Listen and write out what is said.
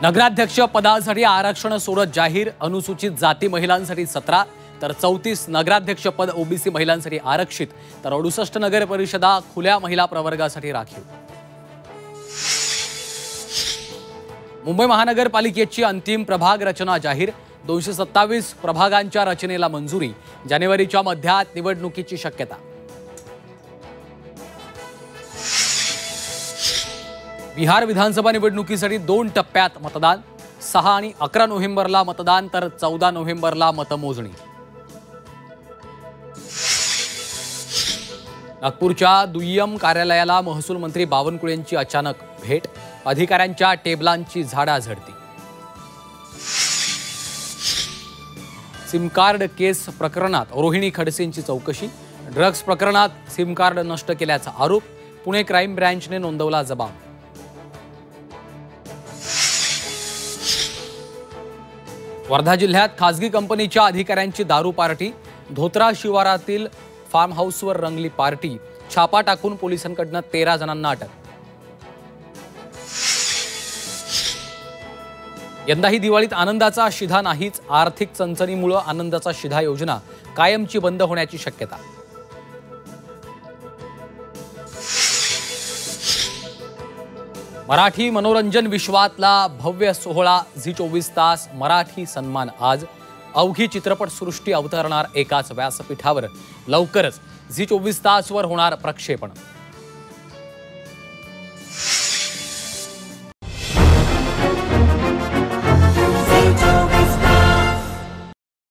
नगराध्यक्ष पदासाठी आरक्षण सोडत जाहीर, अनुसूचित जाती महिलांसाठी 17 तर 34 नगराध्यक्ष पद ओबीसी महिलांसाठी आरक्षित तर 68 नगर परिषदा खुल्या महिला प्रवर्गासाठी राखीव। मुंबई महानगरपालिकेची अंतिम प्रभाग रचना जाहीर, 227 प्रभागांच्या रचनेला मंजुरी, जानेवारीच्या मध्यात निवडणुकीची शक्यता। बिहार विधानसभा निवडणुकीसाठी 2 टप्प्यात मतदान, 6 आणि 11 नोव्हेंबरला मतदान तर 14 नोव्हेंबरला मतमोजणी। नागपूरच्या दुय्यम कार्यालयाला महसूल मंत्री बावनकुळेंची अचानक भेट, अधिकाऱ्यांच्या टेबलांची झाडाझडती। सिम कार्ड केस प्रकरणात रोहिणी खडसेंची चौकशी, ड्रग्ज प्रकरणात सिम कार्ड नष्ट केल्याचा आरोप, पुणे क्राईम ब्रँचने नोंदवला जबाब। वर्धा जिल्ह्यात खासगी कंपनीच्या अधिकाऱ्यांची दारू पार्टी, धोत्रा शिवारातील फार्म हाऊसवर रंगली पार्टी, छापा टाकून पोलिसांकडून 13 जणांना अटक। यंदाही दिवाळीत आनंदाचा शिधा नाहीच, आर्थिक चणचणीमुळे आनंदाचा शिधा योजना कायमची बंद होण्याची शक्यता। मराठी मनोरंजन विश्वातला भव्य सोहळा झी 24 तास मराठी सन्मान आज, अवघी चित्रपटसृष्टी अवतरणार एकाच व्यासपीठावर, लवकरच झी 24 तासवर होणार प्रक्षेपण।